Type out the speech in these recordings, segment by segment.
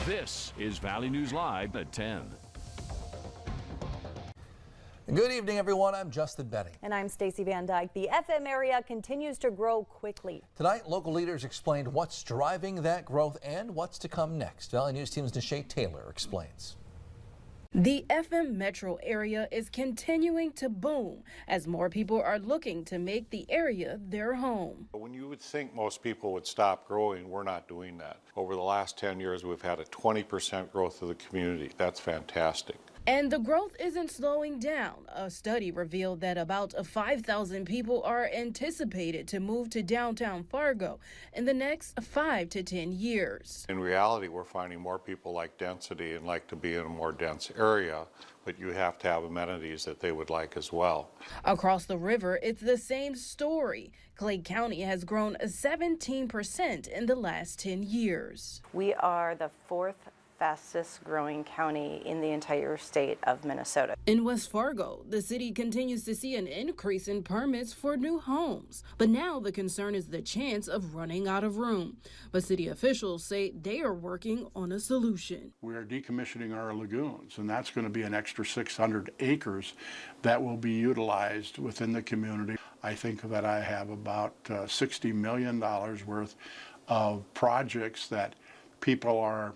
This is Valley News Live at 10. Good evening, everyone. I'm Justin Benning. And I'm Stacy Van Dyke. The FM area continues to grow quickly. Tonight, local leaders explained what's driving that growth and what's to come next. Valley News Team's Nishay Taylor explains. The FM metro area is continuing to boom as more people are looking to make the area their home. When you would think most people would stop growing, we're not doing that. Over the last 10 years, we've had a 20% growth of the community. That's fantastic. And the growth isn't slowing down. A study revealed that about 5,000 people are anticipated to move to downtown Fargo in the next 5 to 10 years. In reality, we're finding more people like density and like to be in a more dense area, but you have to have amenities that they would like as well. Across the river, it's the same story. Clay County has grown 17% in the last 10 years. We are the fourth fastest growing county in the entire state of Minnesota. In West Fargo, the city continues to see an increase in permits for new homes. But now the concern is the chance of running out of room. But city officials say they are working on a solution. We are decommissioning our lagoons, and that's going to be an extra 600 acres that will be utilized within the community. I think that I have about $60 million worth of projects that people are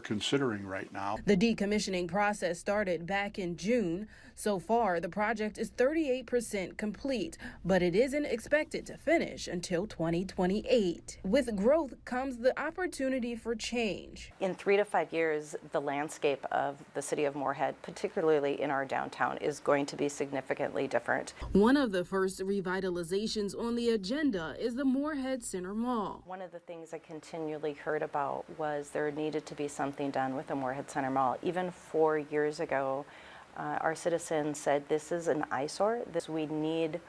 considering right now. The decommissioning process started back in June. So far, the project is 38% complete, but it isn't expected to finish until 2028. With growth comes the opportunity for change. In 3 to 5 years, the landscape of the city of Moorhead, particularly in our downtown, is going to be significantly different. One of the first revitalizations on the agenda is the Moorhead Center Mall. One of the things I continually heard about was there needed to be something done with the Moorhead Center Mall. Even 4 years ago, our citizens said this is an eyesore. We need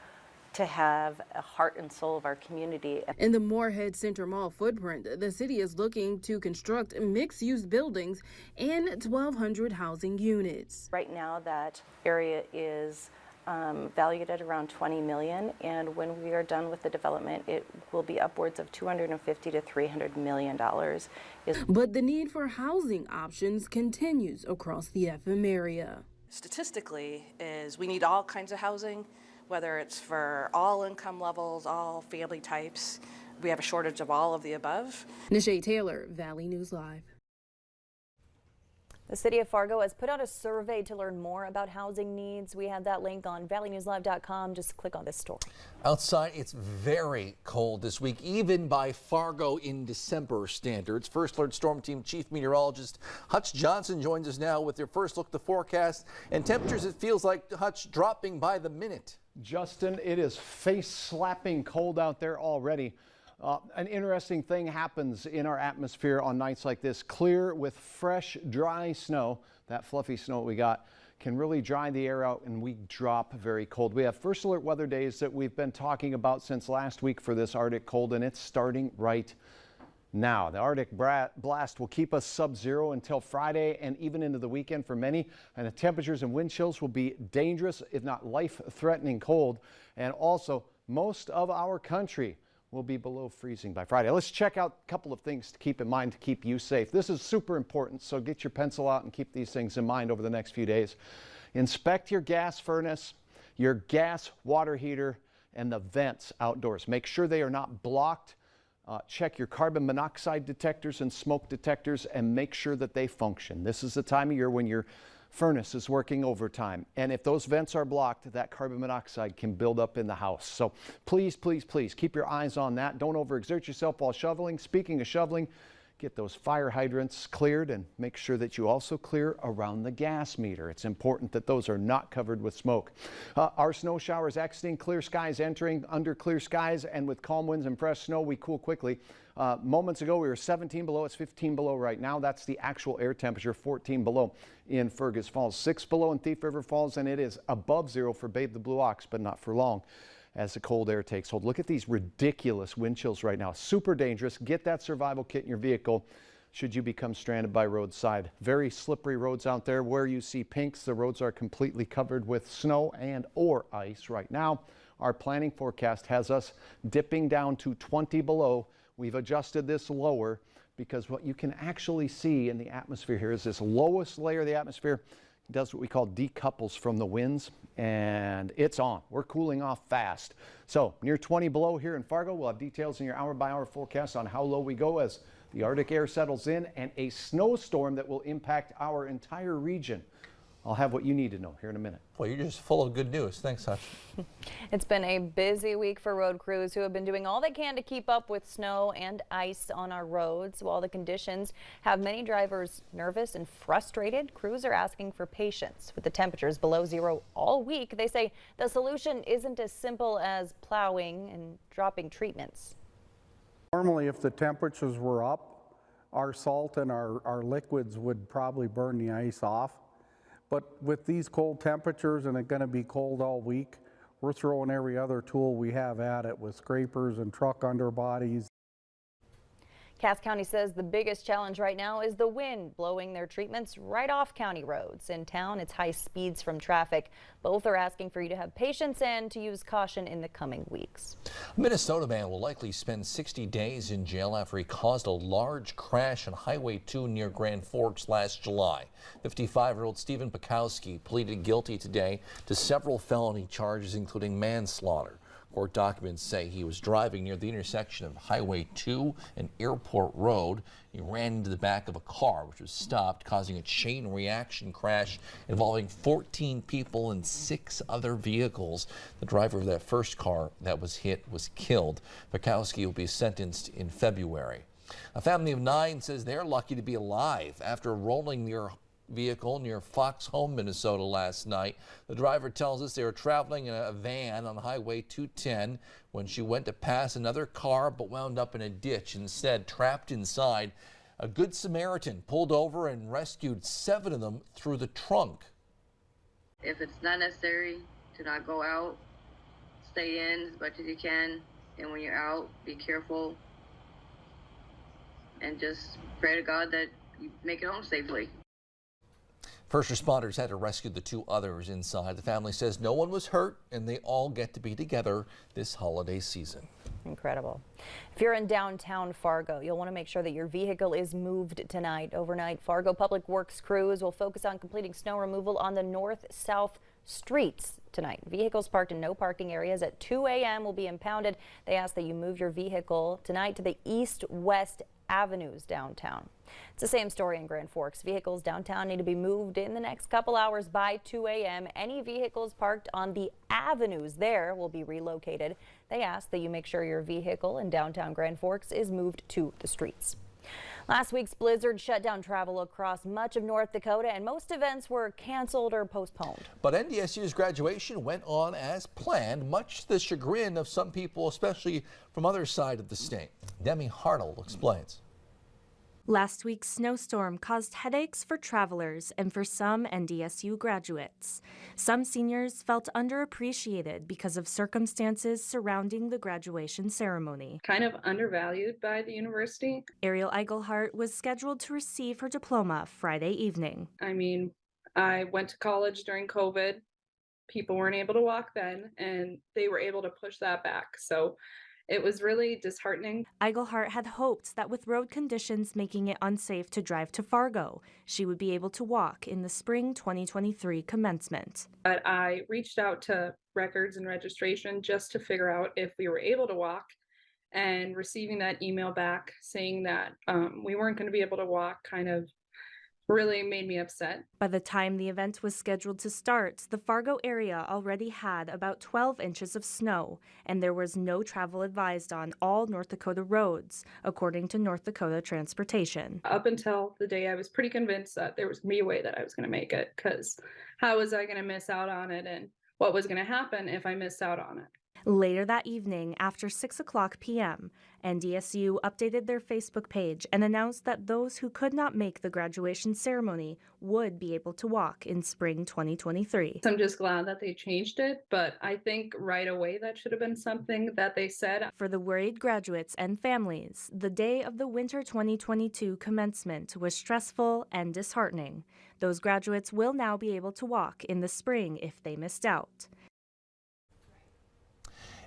to have a heart and soul of our community. In the Moorhead Center Mall footprint, the city is looking to construct mixed-use buildings and 1,200 housing units. Right now, that area is valued at around $20 million, and when we are done with the development, it will be upwards of $250 to $300 million. But the need for housing options continues across the FM area. Statistically, is we need all kinds of housing, whether it's for all income levels, all family types. We have a shortage of all of the above. Nishay Taylor, Valley News Live. The city of Fargo has put out a survey to learn more about housing needs. We have that link on valleynewslive.com. Just click on this story. Outside, it's very cold this week, even by Fargo in December standards. First Alert Storm Team Chief Meteorologist Hutch Johnson joins us now with your first look at the forecast and temperatures. It feels like, Hutch, dropping by the minute. Justin, it is face-slapping cold out there already. An interesting thing happens in our atmosphere on nights like this. Clear with fresh, dry snow, that fluffy snow we got, can really dry the air out and we drop very cold. We have First Alert weather days that we've been talking about since last week for this Arctic cold, and it's starting right now. The Arctic blast will keep us sub-zero until Friday and even into the weekend for many, and the temperatures and wind chills will be dangerous, if not life-threatening cold. And also, most of our country will be below freezing by Friday. Let's check out a couple of things to keep in mind to keep you safe. This is super important, so get your pencil out and keep these things in mind over the next few days. Inspect your gas furnace, your gas water heater, and the vents outdoors. Make sure they are not blocked. Check your carbon monoxide detectors and smoke detectors and make sure that they function. This is the time of year when your furnace is working overtime, and if those vents are blocked, that carbon monoxide can build up in the house. So please, please, please keep your eyes on that. Don't overexert yourself while shoveling. Speaking of shoveling, get those fire hydrants cleared and make sure that you also clear around the gas meter. It's important that those are not covered with smoke. Our snow showers exiting, clear skies entering. Under clear skies and with calm winds and fresh snow, we cool quickly. Moments ago, we were 17 below. It's 15 below right now. That's the actual air temperature, 14 below in Fergus Falls, 6 below in Thief River Falls, and it is above 0 for Babe the Blue Ox, but not for long as the cold air takes hold. Look at these ridiculous wind chills right now. Super dangerous. Get that survival kit in your vehicle should you become stranded by roadside. Very slippery roads out there. Where you see pinks, the roads are completely covered with snow and or ice right now. Our planning forecast has us dipping down to 20 below We've adjusted this lower because what you can actually see in the atmosphere here is this lowest layer of the atmosphere does what we call decouples from the winds, and it's on. We're cooling off fast. So near 20 below here in Fargo. We'll have details in your hour-by-hour forecast on how low we go as the Arctic air settles in, and a snowstorm that will impact our entire region. I'll have what you need to know here in a minute. Well, you're just full of good news. Thanks, Hutch. It's been a busy week for road crews who have been doing all they can to keep up with snow and ice on our roads. While the conditions have many drivers nervous and frustrated, crews are asking for patience. With the temperatures below zero all week, they say the solution isn't as simple as plowing and dropping treatments. Normally, if the temperatures were up, our salt and our liquids would probably burn the ice off. But with these cold temperatures, and it's going to be cold all week, we're throwing every other tool we have at it with scrapers and truck underbodies. Cass County says the biggest challenge right now is the wind blowing their treatments right off county roads. In town, it's high speeds from traffic. Both are asking for you to have patience and to use caution in the coming weeks. A Minnesota man will likely spend 60 days in jail after he caused a large crash on Highway 2 near Grand Forks last July. 55-year-old Stephen Pekowski pleaded guilty today to several felony charges, including manslaughter. Court documents say he was driving near the intersection of Highway 2 and Airport Road. He ran into the back of a car, which was stopped, causing a chain reaction crash involving 14 people and 6 other vehicles. The driver of that first car that was hit was killed. Pekowski will be sentenced in February. A family of 9 says they're lucky to be alive after rolling their vehicle near Fox Home, Minnesota last night. The driver tells us they were traveling in a van on Highway 210 when she went to pass another car but wound up in a ditch. Instead, trapped inside, a Good Samaritan pulled over and rescued 7 of them through the trunk. If it's not necessary to not go out, stay in as much as you can, and when you're out, be careful and just pray to God that you make it home safely. First responders had to rescue the 2 others inside. The family says no one was hurt and they all get to be together this holiday season. Incredible. If you're in downtown Fargo, you'll want to make sure that your vehicle is moved tonight. Overnight, Fargo Public Works crews will focus on completing snow removal on the north-south streets tonight. Vehicles parked in no parking areas at 2 a.m. will be impounded. They ask that you move your vehicle tonight to the east-west avenues downtown. It's the same story in Grand Forks. Vehicles downtown need to be moved in the next couple hours by 2 a.m. Any vehicles parked on the avenues there will be relocated. They ask that you make sure your vehicle in downtown Grand Forks is moved to the streets. Last week's blizzard shut down travel across much of North Dakota, and most events were canceled or postponed. But NDSU's graduation went on as planned, much to the chagrin of some people, especially from other side of the state. Demi Hartle explains. Last week's snowstorm caused headaches for travelers and for some NDSU graduates. Some seniors felt underappreciated because of circumstances surrounding the graduation ceremony. Kind of undervalued by the university. Ariel Eigelhart was scheduled to receive her diploma Friday evening. I mean, I went to college during COVID. People weren't able to walk then, and they were able to push that back. So it was really disheartening. Eigelhart had hoped that with road conditions making it unsafe to drive to Fargo, she would be able to walk in the spring 2023 commencement. But I reached out to records and registration just to figure out if we were able to walk, and receiving that email back saying that we weren't going to be able to walk kind of really made me upset. By the time the event was scheduled to start, the Fargo area already had about 12 inches of snow, and there was no travel advised on all North Dakota roads, according to North Dakota Transportation. Up until the day, I was pretty convinced that there was going to be a way that I was going to make it, because how was I going to miss out on it, and what was going to happen if I missed out on it? Later that evening, after 6 o'clock p.m., NDSU updated their Facebook page and announced that those who could not make the graduation ceremony would be able to walk in spring 2023. I'm just glad that they changed it, but I think right away that should have been something that they said. For the worried graduates and families, the day of the winter 2022 commencement was stressful and disheartening. Those graduates will now be able to walk in the spring if they missed out.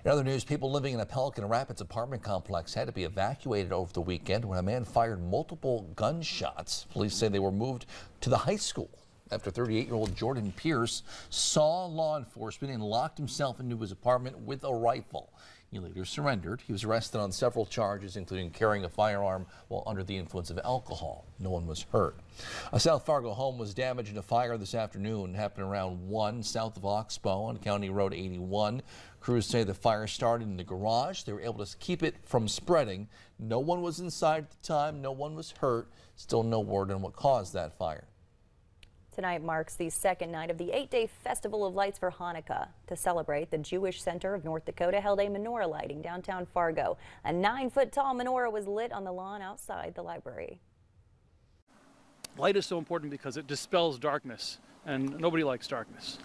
In other news, people living in a Pelican Rapids apartment complex had to be evacuated over the weekend when a man fired multiple gunshots. Police say they were moved to the high school after 38-year-old Jordan Pierce saw law enforcement and locked himself into his apartment with a rifle. He later surrendered. He was arrested on several charges, including carrying a firearm while under the influence of alcohol. No one was hurt. A South Fargo home was damaged in a fire this afternoon. It happened around 1 south of Oxbow on County Road 81. Crews say the fire started in the garage. They were able to keep it from spreading. No one was inside at the time. No one was hurt. Still no word on what caused that fire. Tonight marks the second night of the 8-day Festival of Lights for Hanukkah. To celebrate, the Jewish Center of North Dakota held a menorah lighting downtown Fargo. A 9-foot-tall menorah was lit on the lawn outside the library. Light is so important because it dispels darkness, and nobody likes darkness.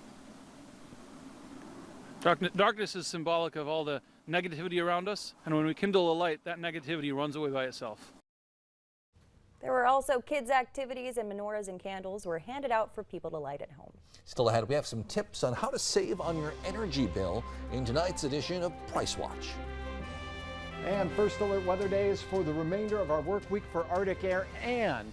Darkness is symbolic of all the negativity around us, and when we kindle a light, that negativity runs away by itself. There were also kids' activities, and menorahs and candles were handed out for people to light at home. Still ahead, we have some tips on how to save on your energy bill in tonight's edition of Price Watch. And first alert weather days for the remainder of our work week for Arctic Air, and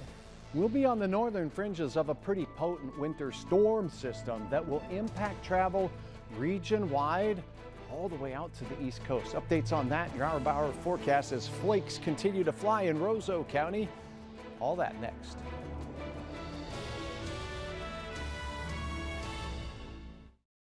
we'll be on the northern fringes of a pretty potent winter storm system that will impact travel region-wide all the way out to the East Coast. Updates on that in your hour-by-hour forecast as flakes continue to fly in Roseau County. All that next.